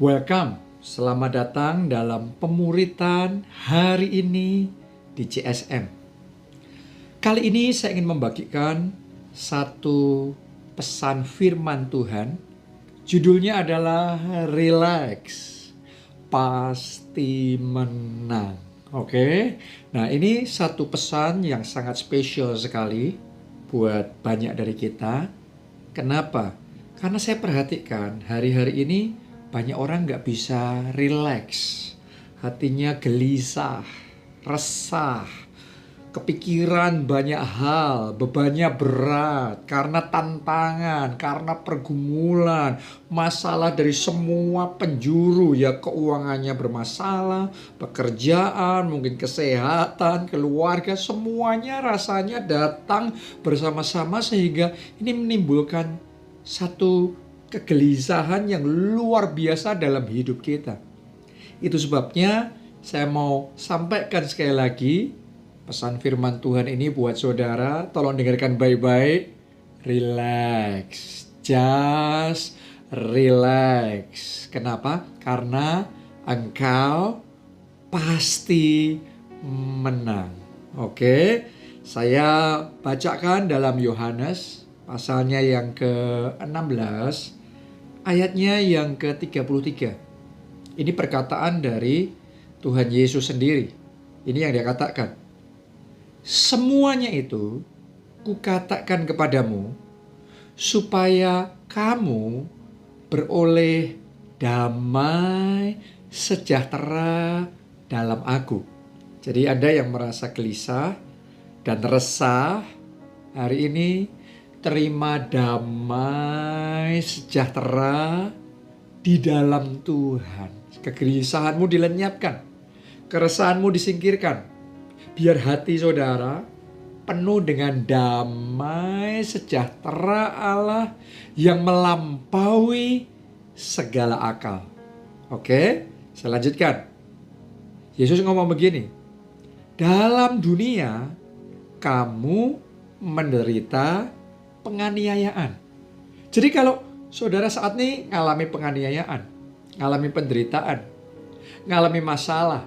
Welcome, selamat datang dalam pemuritan hari ini di CSM. Kali ini saya ingin membagikan satu pesan firman Tuhan. Judulnya adalah Relax, Pasti Menang. Oke, nah ini satu pesan yang sangat spesial sekali buat banyak dari kita. Kenapa? Karena saya perhatikan hari-hari ini banyak orang nggak bisa rileks. Hatinya gelisah, resah, kepikiran banyak hal, bebannya berat karena tantangan, karena pergumulan, masalah dari semua penjuru, ya keuangannya bermasalah, pekerjaan, mungkin kesehatan, keluarga, semuanya rasanya datang bersama-sama sehingga ini menimbulkan satu kegelisahan yang luar biasa dalam hidup kita. Itu sebabnya saya mau sampaikan sekali lagi pesan firman Tuhan ini buat saudara. Tolong dengarkan baik-baik. Relax, just relax. Kenapa? Karena engkau pasti menang. Oke, saya bacakan dalam Yohanes pasalnya yang ke-16, ayatnya yang ke-33. Ini perkataan dari Tuhan Yesus sendiri. Ini yang dia katakan. Semuanya itu kukatakan kepadamu supaya kamu beroleh damai sejahtera dalam aku. Jadi ada yang merasa gelisah dan resah hari ini, terima damai sejahtera di dalam Tuhan. Kegelisahanmu dilenyapkan, keresahanmu disingkirkan. Biar hati saudara penuh dengan damai sejahtera Allah yang melampaui segala akal. Oke, saya lanjutkan. Yesus ngomong begini, dalam dunia kamu menderita penganiayaan. Jadi kalau saudara saat ini ngalami penganiayaan, ngalami penderitaan, ngalami masalah,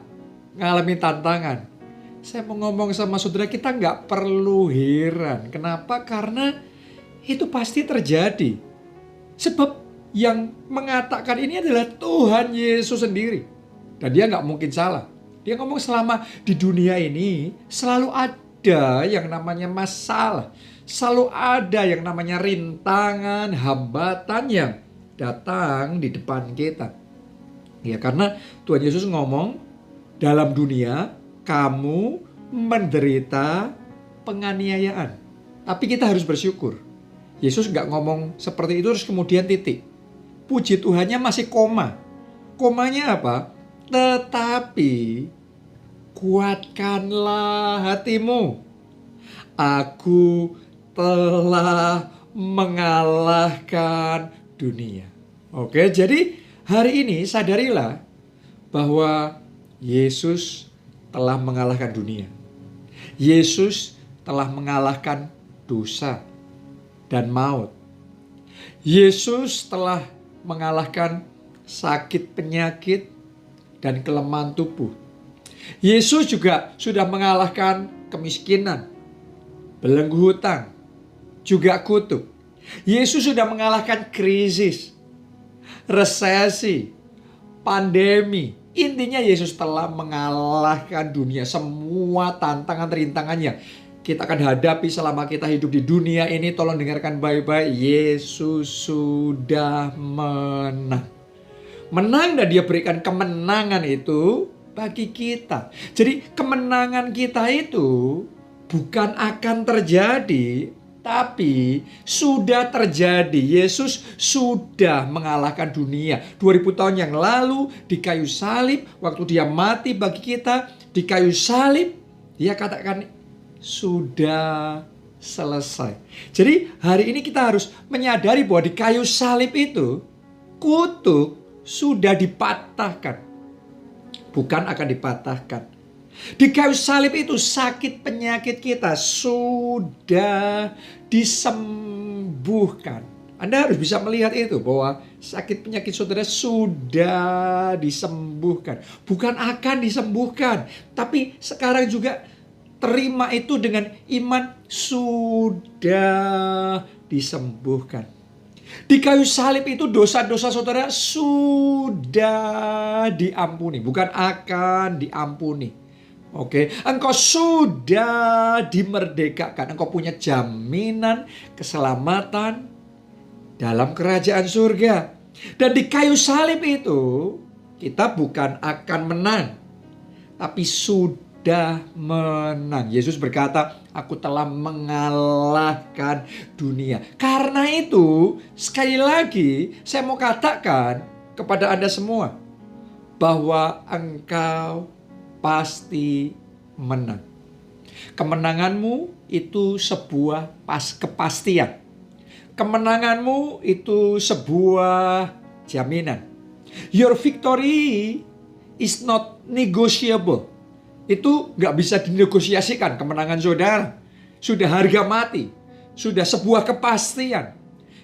ngalami tantangan, saya mau ngomong sama saudara, kita nggak perlu heran. Kenapa? Karena itu pasti terjadi. Sebab yang mengatakan ini adalah Tuhan Yesus sendiri. Dan dia nggak mungkin salah. Dia ngomong selama di dunia ini selalu ada yang namanya masalah. Selalu ada yang namanya rintangan, hambatan yang datang di depan kita. Ya, karena Tuhan Yesus ngomong, dalam dunia kamu menderita penganiayaan. Tapi kita harus bersyukur. Yesus nggak ngomong seperti itu terus kemudian titik. Puji Tuhannya masih koma. Komanya apa? Tetapi kuatkanlah hatimu. Aku telah mengalahkan dunia. Oke, jadi hari ini sadarilah bahwa Yesus telah mengalahkan dunia. Yesus telah mengalahkan dosa dan maut. Yesus telah mengalahkan sakit penyakit dan kelemahan tubuh. Yesus juga sudah mengalahkan kemiskinan, belenggu hutang, juga kutuk. Yesus sudah mengalahkan krisis, resesi, pandemi. Intinya Yesus telah mengalahkan dunia. Semua tantangan-rintangan yang kita akan hadapi selama kita hidup di dunia ini, tolong dengarkan baik-baik. Yesus sudah menang. Menang dan dia berikan kemenangan itu bagi kita. Jadi kemenangan kita itu bukan akan terjadi, tapi sudah terjadi. Yesus sudah mengalahkan dunia. 2000 tahun yang lalu di kayu salib, waktu dia mati bagi kita di kayu salib, dia katakan sudah selesai. Jadi hari ini kita harus menyadari bahwa di kayu salib itu kutuk sudah dipatahkan. Bukan akan dipatahkan. Di kayu salib itu sakit penyakit kita sudah disembuhkan. Anda harus bisa melihat itu, bahwa sakit penyakit saudara sudah disembuhkan. Bukan akan disembuhkan, tapi sekarang juga terima itu dengan iman, sudah disembuhkan. Di kayu salib itu dosa-dosa saudara sudah diampuni, bukan akan diampuni. Oke, engkau sudah dimerdekakan. Engkau punya jaminan keselamatan dalam kerajaan surga. Dan di kayu salib itu kita bukan akan menang, tapi sudah menang. Yesus berkata, aku telah mengalahkan dunia. Karena itu, sekali lagi saya mau katakan kepada Anda semua, bahwa engkau pasti menang. Kemenanganmu itu sebuah kepastian. Kemenanganmu itu sebuah jaminan. Your victory is not negotiable. Itu gak bisa dinegosiasikan kemenangan saudara. Sudah harga mati. Sudah sebuah kepastian.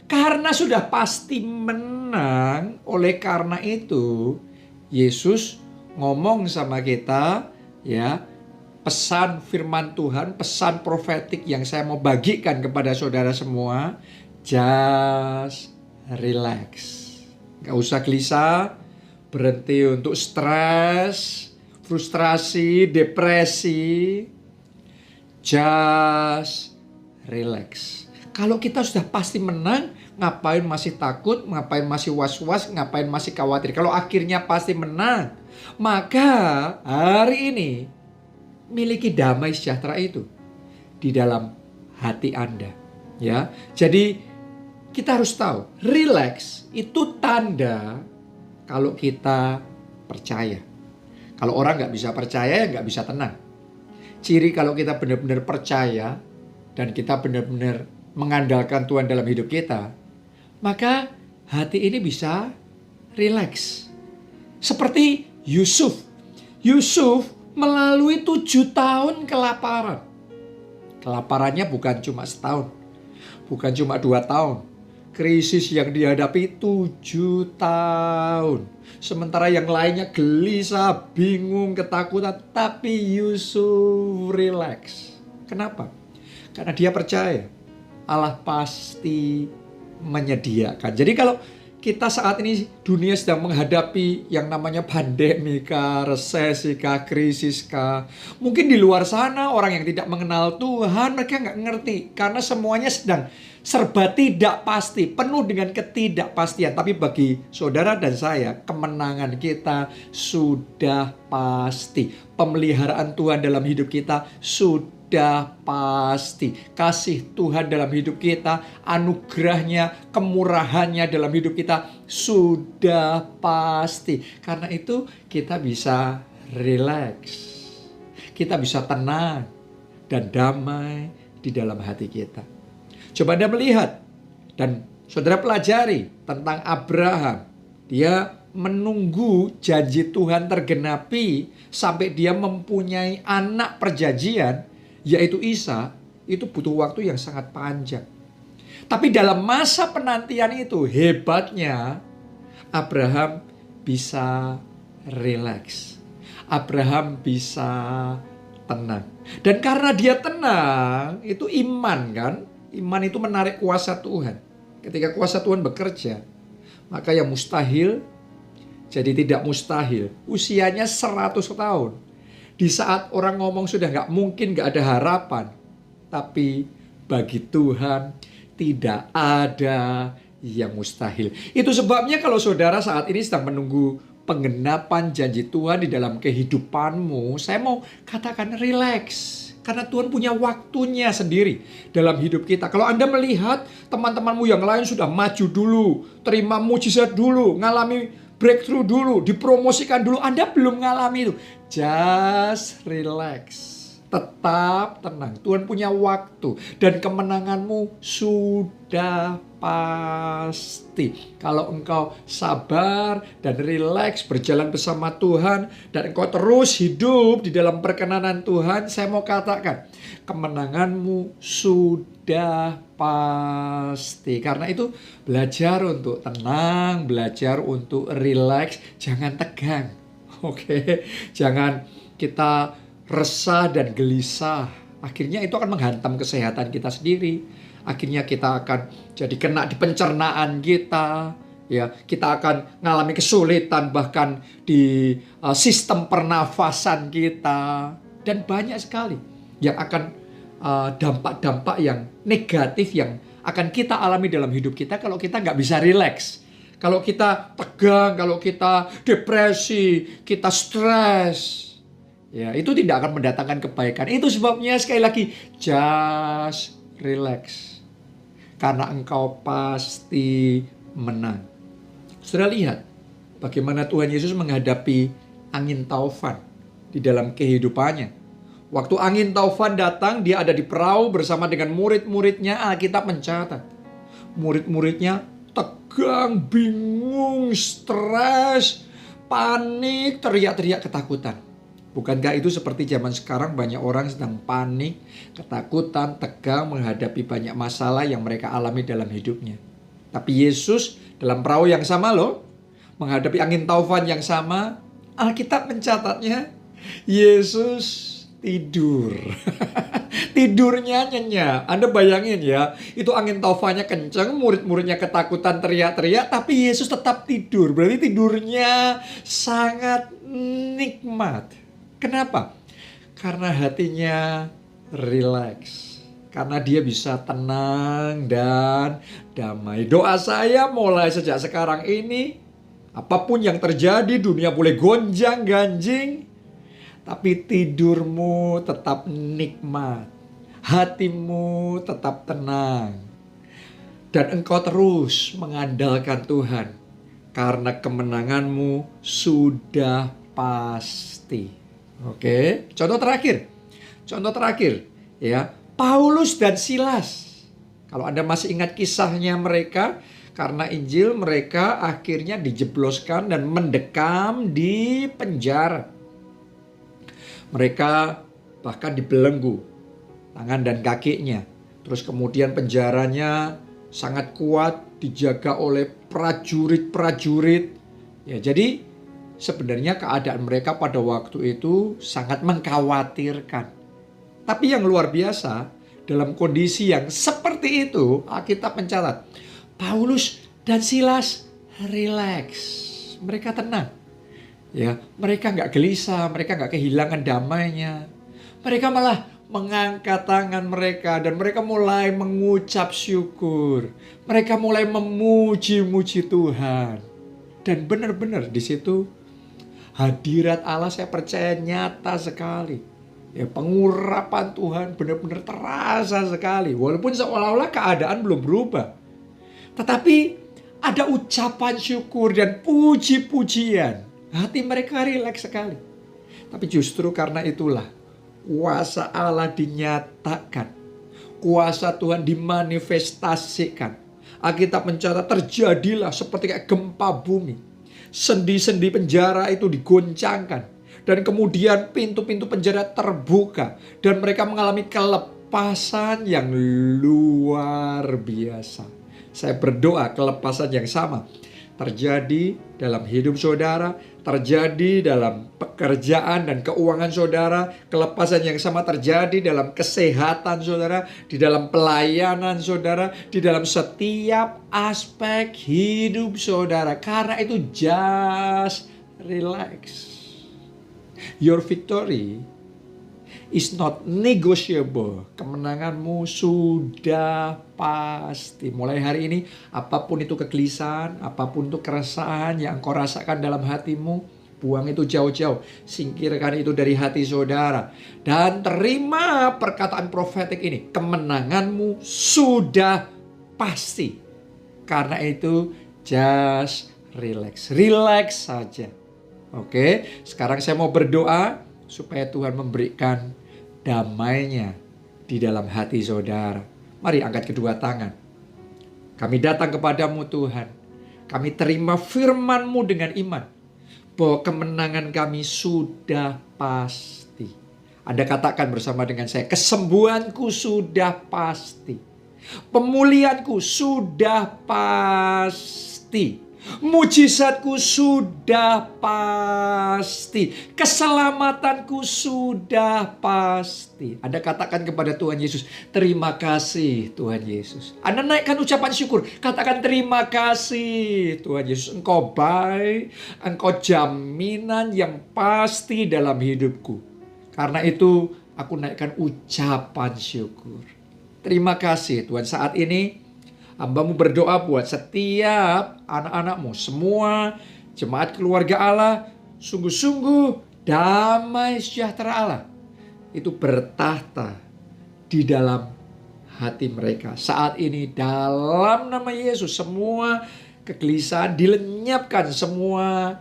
Karena sudah pasti menang, oleh karena itu Yesus ngomong sama kita, ya, pesan firman Tuhan, pesan profetik yang saya mau bagikan kepada saudara semua. Just relax. Gak usah gelisah. Berhenti untuk stres, frustrasi, depresi. Just relax. Kalau kita sudah pasti menang, ngapain masih takut, ngapain masih was-was, ngapain masih khawatir. Kalau akhirnya pasti menang, maka hari ini miliki damai sejahtera itu di dalam hati Anda. Ya, jadi kita harus tahu, relax itu tanda kalau kita percaya. Kalau orang nggak bisa percaya, nggak bisa tenang. Ciri kalau kita benar-benar percaya dan kita benar-benar mengandalkan Tuhan dalam hidup kita, maka hati ini bisa relax. Seperti Yusuf. Yusuf melalui 7 tahun kelaparan. Kelaparannya bukan cuma setahun, bukan cuma 2 tahun. Krisis yang dihadapi 7 tahun. Sementara yang lainnya gelisah, bingung, ketakutan. Tapi Yusuf relax. Kenapa? Karena dia percaya Allah pasti menyediakan. Jadi kalau kita saat ini dunia sedang menghadapi yang namanya pandemi kah, resesi kah, krisis kah. Mungkin di luar sana orang yang tidak mengenal Tuhan, mereka nggak ngerti. Karena semuanya sedang serba tidak pasti, penuh dengan ketidakpastian. Tapi bagi saudara dan saya, kemenangan kita sudah pasti. Pemeliharaan Tuhan dalam hidup kita sudah pasti. Kasih Tuhan dalam hidup kita, anugerahnya, kemurahannya dalam hidup kita sudah pasti. Karena itu kita bisa relax. Kita bisa tenang dan damai di dalam hati kita. Coba Anda melihat dan saudara pelajari tentang Abraham. Dia menunggu janji Tuhan tergenapi sampai dia mempunyai anak perjanjian, yaitu Ishak. Itu butuh waktu yang sangat panjang. Tapi dalam masa penantian itu, hebatnya Abraham bisa relax. Abraham bisa tenang. Dan karena dia tenang, itu iman kan? Iman itu menarik kuasa Tuhan. Ketika kuasa Tuhan bekerja, maka yang mustahil jadi tidak mustahil. Usianya 100 tahun. Di saat orang ngomong sudah gak mungkin, gak ada harapan. Tapi bagi Tuhan tidak ada yang mustahil. Itu sebabnya kalau saudara saat ini sedang menunggu penggenapan janji Tuhan di dalam kehidupanmu, saya mau katakan relax. Karena Tuhan punya waktunya sendiri dalam hidup kita. Kalau Anda melihat teman-temanmu yang lain sudah maju dulu, terima mujizat dulu, ngalami breakthrough dulu, dipromosikan dulu. Anda belum ngalami itu. Just relax. Tetap tenang. Tuhan punya waktu. Dan kemenanganmu sudah pasti. Kalau engkau sabar dan rileks berjalan bersama Tuhan. Dan engkau terus hidup di dalam perkenanan Tuhan. Saya mau katakan, kemenanganmu sudah pasti. Karena itu belajar untuk tenang. Belajar untuk rileks. Jangan tegang. Oke, jangan kita resah dan gelisah. Akhirnya itu akan menghantam kesehatan kita sendiri. Akhirnya kita akan jadi kena di pencernaan kita. Ya, kita akan mengalami kesulitan bahkan di sistem pernafasan kita. Dan banyak sekali yang akan dampak-dampak yang negatif yang akan kita alami dalam hidup kita kalau kita nggak bisa rileks. Kalau kita tegang, kalau kita depresi, kita stres. Ya, itu tidak akan mendatangkan kebaikan. Itu sebabnya sekali lagi, just relax. Karena engkau pasti menang. Sudah lihat bagaimana Tuhan Yesus menghadapi angin taufan di dalam kehidupannya. Waktu angin taufan datang, dia ada di perahu bersama dengan murid-muridnya. Alkitab mencatat, murid-muridnya tegang, bingung, stres, panik, teriak-teriak ketakutan. Bukankah itu seperti zaman sekarang banyak orang sedang panik, ketakutan, tegang menghadapi banyak masalah yang mereka alami dalam hidupnya. Tapi Yesus dalam perahu yang sama loh, menghadapi angin taufan yang sama, Alkitab mencatatnya Yesus tidur. Tidurnya nyenyak. Anda bayangin ya, itu angin taufannya kenceng, murid-muridnya ketakutan teriak-teriak, tapi Yesus tetap tidur. Berarti tidurnya sangat nikmat. Kenapa? Karena hatinya rileks. Karena dia bisa tenang dan damai. Doa saya mulai sejak sekarang ini, apapun yang terjadi, dunia boleh gonjang-ganjing, tapi tidurmu tetap nikmat. Hatimu tetap tenang. Dan engkau terus mengandalkan Tuhan. Karena kemenanganmu sudah pasti. Oke, contoh terakhir. Ya, Paulus dan Silas. Kalau Anda masih ingat kisahnya mereka, karena Injil mereka akhirnya dijebloskan dan mendekam di penjara. Mereka bahkan dibelenggu tangan dan kakinya. Terus kemudian penjaranya sangat kuat, dijaga oleh prajurit-prajurit. Ya, jadi sebenarnya keadaan mereka pada waktu itu sangat mengkhawatirkan. Tapi yang luar biasa, dalam kondisi yang seperti itu, Alkitab mencatat, Paulus dan Silas rileks. Mereka tenang. Ya, mereka nggak gelisah, mereka nggak kehilangan damainya. Mereka malah mengangkat tangan mereka dan mereka mulai mengucap syukur. Mereka mulai memuji-muji Tuhan. Dan benar-benar di situ hadirat Allah saya percaya nyata sekali. Ya, pengurapan Tuhan benar-benar terasa sekali. Walaupun seolah-olah keadaan belum berubah. Tetapi ada ucapan syukur dan puji-pujian. Hati mereka rileks sekali. Tapi justru karena itulah kuasa Allah dinyatakan. Kuasa Tuhan dimanifestasikan. Alkitab mencatat terjadilah seperti kayak gempa bumi. Sendi-sendi penjara itu digoncangkan. Dan kemudian pintu-pintu penjara terbuka. Dan mereka mengalami kelepasan yang luar biasa. Saya berdoa kelepasan yang sama terjadi dalam hidup saudara, terjadi dalam pekerjaan dan keuangan saudara, kelepasan yang sama terjadi dalam kesehatan saudara, di dalam pelayanan saudara, di dalam setiap aspek hidup saudara. Karena itu just relax. Your victory is not negotiable. Kemenanganmu sudah pasti. Mulai hari ini, apapun itu kegelisahan, apapun itu keresahan yang engkau rasakan dalam hatimu, buang itu jauh-jauh. Singkirkan itu dari hati saudara. Dan terima perkataan profetik ini. Kemenanganmu sudah pasti. Karena itu, just relax. Relax saja. Oke, sekarang saya mau berdoa supaya Tuhan memberikan damainya di dalam hati saudara. Mari angkat kedua tangan. Kami datang kepadamu Tuhan. Kami terima firman-Mu dengan iman. Bahwa kemenangan kami sudah pasti. Anda katakan bersama dengan saya, kesembuhanku sudah pasti. Pemulihanku sudah pasti. Mujizatku sudah pasti. Keselamatanku sudah pasti. Anda katakan kepada Tuhan Yesus, terima kasih Tuhan Yesus. Anda naikkan ucapan syukur. Katakan terima kasih Tuhan Yesus. Engkau baik. Engkau jaminan yang pasti dalam hidupku. Karena itu aku naikkan ucapan syukur. Terima kasih Tuhan. Saat ini Hamba-Mu berdoa buat setiap anak-anak-Mu, semua jemaat keluarga Allah, sungguh-sungguh damai sejahtera Allah itu bertahta di dalam hati mereka. Saat ini dalam nama Yesus semua kegelisahan dilenyapkan, semua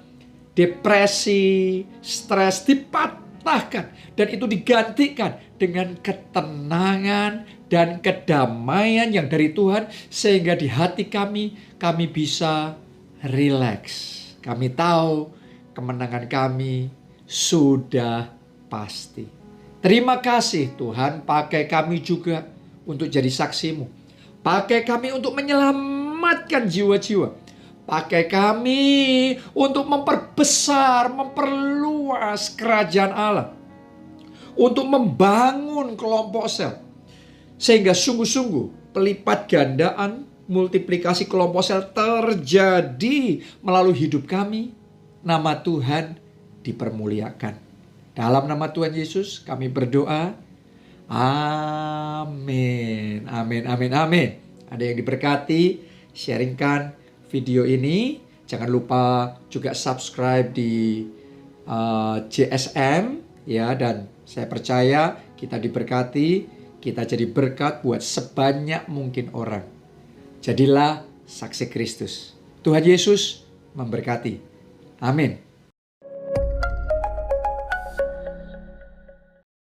depresi, stres dipatahkan dan itu digantikan dengan ketenangan dan kedamaian yang dari Tuhan, sehingga di hati kami bisa rileks. Kami tahu kemenangan kami sudah pasti. Terima kasih Tuhan, pakai kami juga untuk jadi saksi-Mu. Pakai kami untuk menyelamatkan jiwa-jiwa. Pakai kami untuk memperbesar, memperluas kerajaan Allah. Untuk membangun kelompok sel. Sehingga sungguh-sungguh pelipat gandaan, multiplikasi kelompok sel terjadi melalui hidup kami. Nama Tuhan dipermuliakan. Dalam nama Tuhan Yesus kami berdoa. Amin. Amin, amin, amin. Ada yang diberkati, sharingkan video ini. Jangan lupa juga subscribe di JSM. Ya, dan saya percaya kita diberkati. Kita jadi berkat buat sebanyak mungkin orang. Jadilah saksi Kristus. Tuhan Yesus memberkati. Amin.